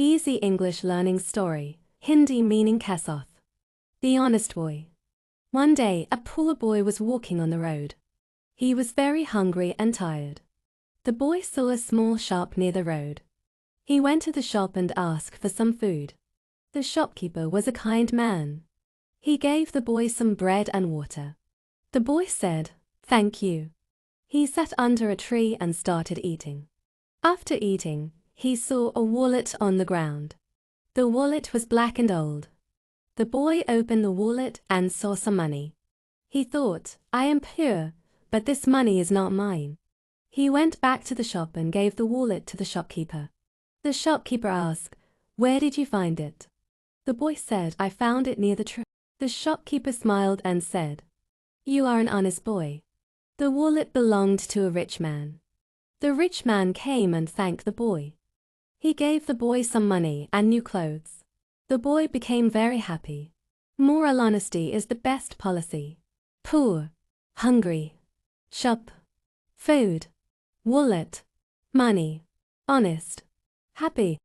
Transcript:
Easy English learning story, Hindi meaning Kasoth. The honest boy. One day, a poor boy was walking on the road. He was very hungry and tired. The boy saw a small shop near the road. He went to the shop and asked for some food. The shopkeeper was a kind man. He gave the boy some bread and water. The boy said, "Thank you." He sat under a tree and started eating. After eating, he saw a wallet on the ground. The wallet was black and old. The boy opened the wallet and saw some money. He thought, "I am poor, but this money is not mine." He went back to the shop and gave the wallet to the shopkeeper. The shopkeeper asked, "Where did you find it?" The boy said, "I found it near the tree." The shopkeeper smiled and said, "You are an honest boy." The wallet belonged to a rich man. The rich man came and thanked the boy. He gave the boy some money and new clothes. The boy became very happy. Moral: honesty is the best policy. Poor, hungry, shop, food, wallet, money, honest, happy.